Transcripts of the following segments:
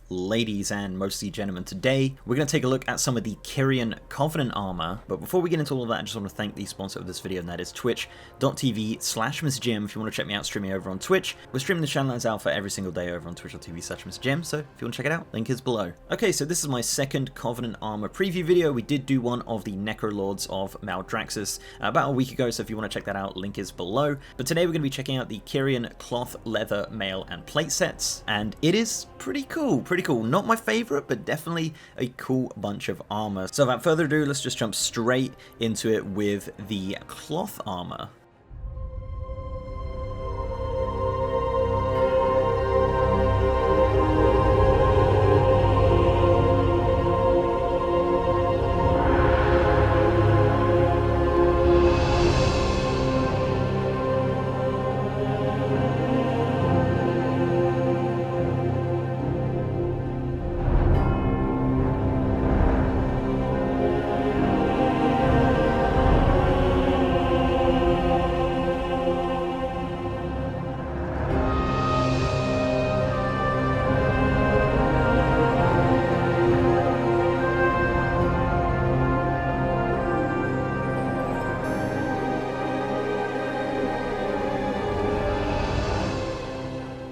ladies and mostly gentlemen. Today, we're going to take a look at some of the Kyrian Covenant armor. But before we get into all of that, I just want to thank the sponsor of this video, and that is twitch.tv/MrJim. If you want to check me out streaming over on Twitch, we're streaming the Shadowlands Alpha every single day over on twitch.tv/MrJim, so if you want to check it out, link is below. Okay, so this is my second Covenant armor preview video. We did do one of the Necrolords of Maldraxxus about a week ago, so if you want to check that out, link is below. But today we're going to be checking out the Kyrian cloth, leather, mail, and plate sets, and it is pretty cool. Not my favorite, but definitely a cool bunch of armor. So without further ado, let's just jump straight into it with the cloth armor.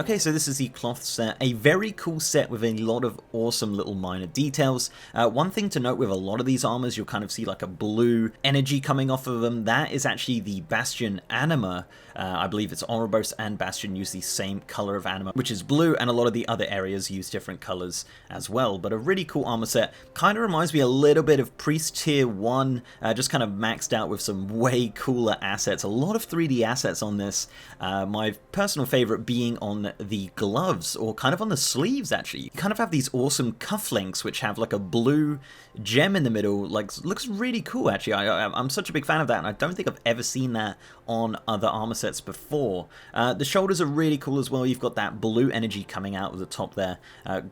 Okay, so this is the cloth set, a very cool set with a lot of awesome little minor details. One thing to note with a lot of these armors, you'll kind of see like a blue energy coming off of them. That is actually the Bastion anima. I believe it's Oribos and Bastion use the same color of anima, which is blue, and a lot of the other areas use different colors as well. But a really cool armor set. Kind of reminds me a little bit of Priest Tier 1, just kind of maxed out with some way cooler assets. A lot of 3D assets on this. My personal favorite being on the gloves, or kind of on the sleeves actually. You kind of have these awesome cufflinks which have like a blue gem in the middle. Like, looks really cool actually. I'm such a big fan of that, and I don't think I've ever seen that on other armor sets before. The shoulders are really cool as well. You've got that blue energy coming out of the top there,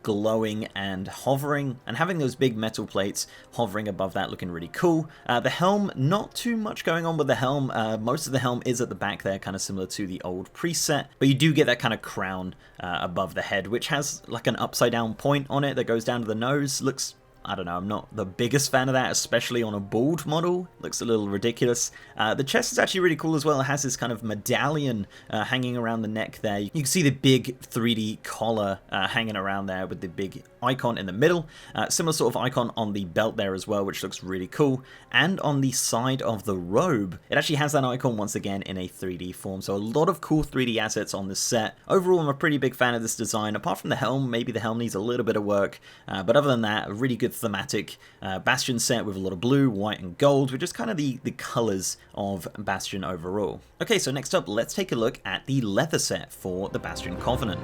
glowing and hovering, and having those big metal plates hovering above that, looking really cool. The helm, not too much going on with the helm. Most of the helm is at the back there, kind of similar to the old Priest set, but you do get that kind of crown above the head, which has like an upside down point on it that goes down to the nose. Looks, I don't know, I'm not the biggest fan of that, especially on a bald model. Looks a little ridiculous. The chest is actually really cool as well. It has this kind of medallion hanging around the neck there. You can see the big 3D collar hanging around there with the big icon in the middle. Similar sort of icon on the belt there as well, which looks really cool. And on the side of the robe, it actually has that icon once again in a 3D form. So a lot of cool 3D assets on this set. Overall, I'm a pretty big fan of this design. Apart from the helm, maybe the helm needs a little bit of work. But other than that, a really good thematic Bastion set with a lot of blue, white, and gold, which is kind of the colors of Bastion overall. Okay, so next up, let's take a look at the leather set for the Bastion Covenant.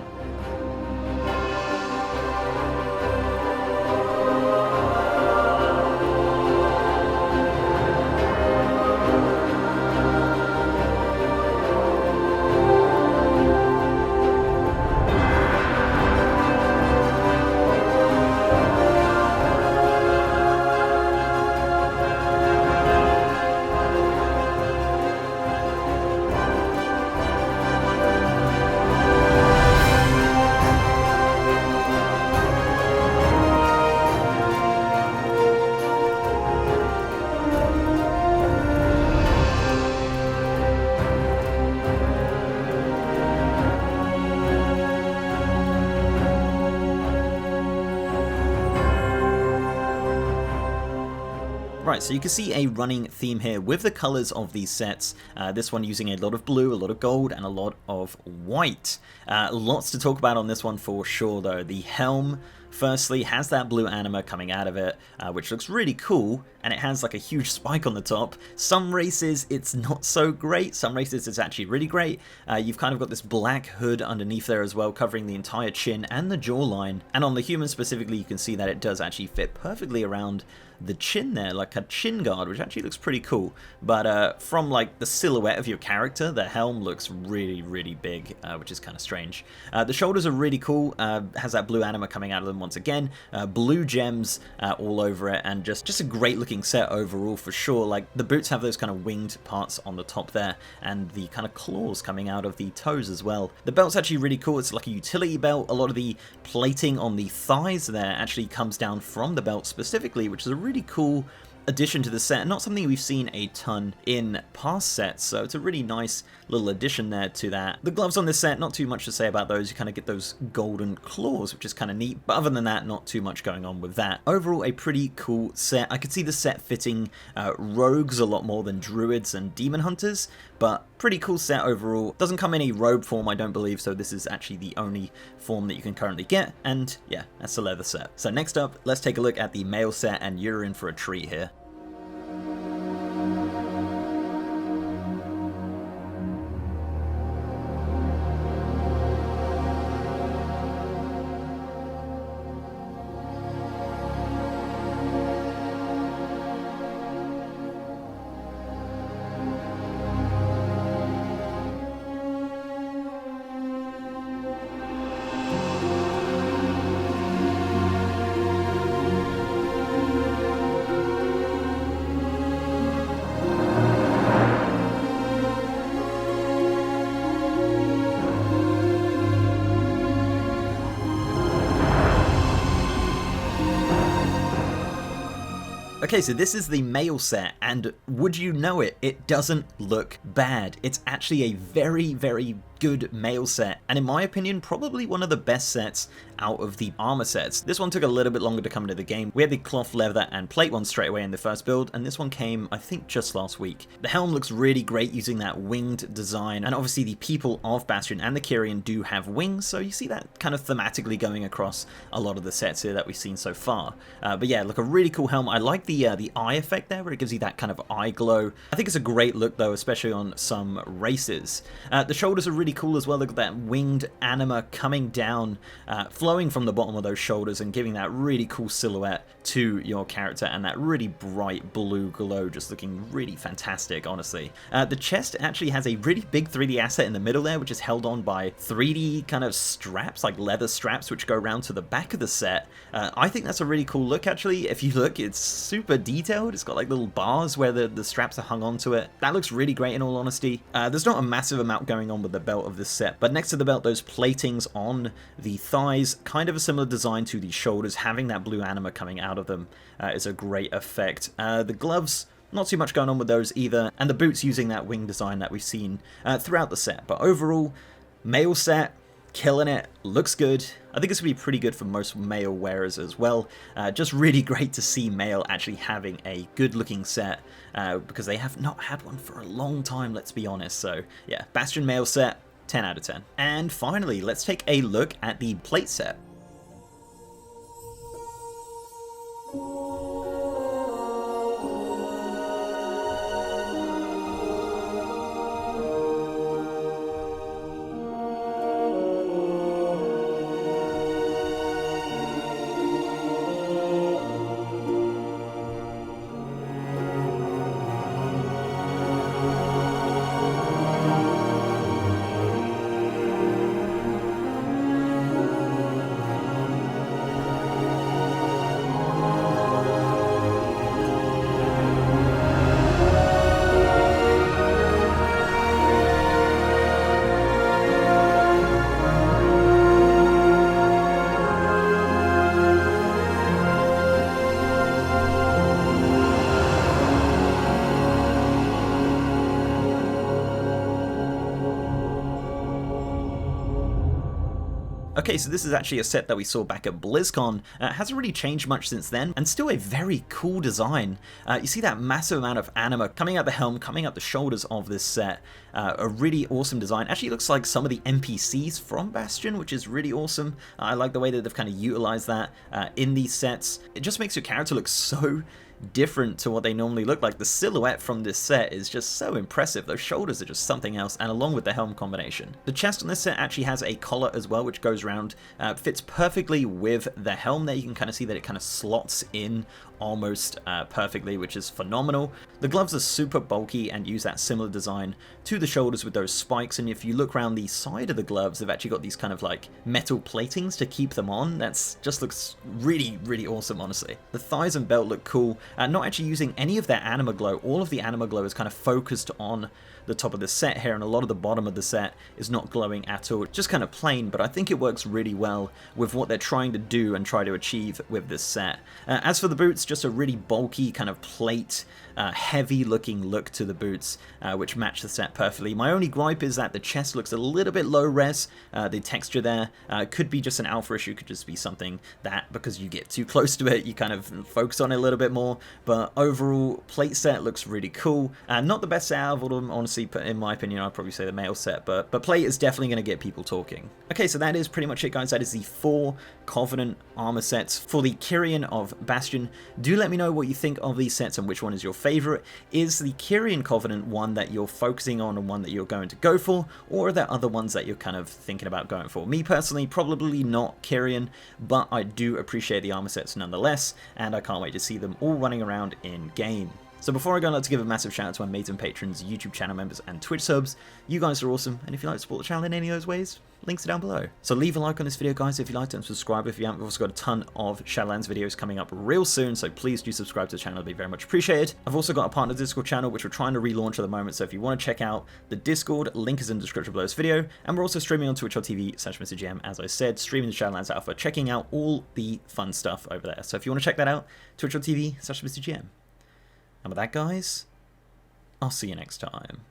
Right, so you can see a running theme here with the colors of these sets. This one using a lot of blue, a lot of gold, and a lot of white. Lots to talk about on this one for sure though. The helm, firstly, has that blue anima coming out of it, which looks really cool, and it has like a huge spike on the top. Some races it's not so great, some races it's actually really great. You've kind of got this black hood underneath there as well, covering the entire chin and the jawline, and on the human specifically you can see that it does actually fit perfectly around the chin there, like a chin guard, which actually looks pretty cool. But from like the silhouette of your character, the helm looks really big, which is kind of strange. The shoulders are really cool, has that blue anima coming out of them once again, blue gems all over it, and just a great looking set overall for sure. Like the boots have those kind of winged parts on the top there, and the kind of claws coming out of the toes as well. The belt's actually really cool. It's like a utility belt. A lot of the plating on the thighs there actually comes down from the belt specifically, which is a really cool addition to the set, not something we've seen a ton in past sets, so it's a really nice little addition there to that. The gloves on this set, not too much to say about those. You kind of get those golden claws, which is kind of neat, but other than that, not too much going on with that. Overall, a pretty cool set. I could see the set fitting rogues a lot more than druids and demon hunters, but pretty cool set overall. Doesn't come in a robe form, I don't believe, so this is actually the only form that you can currently get, and yeah, that's the leather set. So next up, let's take a look at the male set, and you're in for a treat here. Okay, so this is the male set, and would you know it, it doesn't look bad. It's actually a very good male set, and in my opinion, probably one of the best sets out of the armor sets. This one took a little bit longer to come into the game. We had the cloth, leather, and plate one straight away in the first build, and this one came, I think, just last week. The helm looks really great using that winged design, and obviously the people of Bastion and the Kyrian do have wings, so you see that kind of thematically going across a lot of the sets here that we've seen so far. But yeah, look, a really cool helm. I like the eye effect there, where it gives you that kind of eye glow. I think it's a great look, though, especially on some races. The shoulders are really cool as well. Look at that winged anima coming down, flowing from the bottom of those shoulders and giving that really cool silhouette to your character, and that really bright blue glow just looking really fantastic, honestly. The chest actually has a really big 3D asset in the middle there, which is held on by 3D kind of straps, like leather straps, which go around to the back of the set. I think that's a really cool look, actually. If you look, it's super detailed. It's got like little bars where the straps are hung onto it. That looks really great, in all honesty. There's not a massive amount going on with the belt of this set, but next to the belt, those platings on the thighs, kind of a similar design to the shoulders, having that blue anima coming out of them is a great effect. The gloves, not too much going on with those either, and the boots using that wing design that we've seen throughout the set. But overall, male set, killing it, looks good. I think it's going to be pretty good for most male wearers as well. Just really great to see male actually having a good looking set, because they have not had one for a long time, let's be honest. So yeah, Bastion male set, 10 out of 10. And finally, let's take a look at the plate set. Okay, so this is actually a set that we saw back at BlizzCon. Hasn't really changed much since then, and still a very cool design. You see that massive amount of anima coming out the helm, coming out the shoulders of this set. A really awesome design. Actually looks like some of the NPCs from Bastion, which is really awesome. I like the way that they've kind of utilized that in these sets. It just makes your character look so different to what they normally look like. The silhouette from this set is just so impressive. Those shoulders are just something else, and along with the helm combination. The chest on this set actually has a collar as well, which goes around, fits perfectly with the helm there. You can kind of see that it kind of slots in almost perfectly, which is phenomenal. The gloves are super bulky and use that similar design to the shoulders with those spikes, and if you look around the side of the gloves, they've actually got these kind of like metal platings to keep them on. That's just looks really, really awesome, honestly. The thighs and belt look cool, not actually using any of that anima glow. All of the anima glow is kind of focused on the top of the set here, and a lot of the bottom of the set is not glowing at all, just kind of plain, but I think it works really well with what they're trying to do and try to achieve with this set. As for the boots, just a really bulky kind of plate, heavy looking look to the boots, which match the set perfectly. My only gripe is that the chest looks a little bit low res. The texture there could be just an alpha issue, could just be something that because you get too close to it, you kind of focus on it a little bit more, but overall plate set looks really cool. Not the best set out of all of them, honestly. In my opinion, I'd probably say the male set, but plate is definitely going to get people talking. Okay, so that is pretty much it, guys. That is the 4 Covenant armor sets for the Kyrian of Bastion. Do let me know what you think of these sets and which one is your favorite. Is the Kyrian Covenant one that you're focusing on and one that you're going to go for, or are there other ones that you're kind of thinking about going for? Me personally, probably not Kyrian, but I do appreciate the armor sets nonetheless, and I can't wait to see them all running around in game. So before I go, I'd like to give a massive shout out to my mates and patrons, YouTube channel members, and Twitch subs. You guys are awesome, and if you'd like to support the channel in any of those ways, links are down below. So leave a like on this video, guys, if you liked it, and subscribe if you haven't. We've also got a ton of Shadowlands videos coming up real soon, so please do subscribe to the channel, it'd be very much appreciated. I've also got a partner Discord channel, which we're trying to relaunch at the moment, so if you want to check out the Discord, link is in the description below this video, and we're also streaming on twitch.tv/MrGM, as I said, streaming the Shadowlands Alpha, checking out all the fun stuff over there. So if you want to check that out, twitch.tv/MrGM. And with that, guys, I'll see you next time.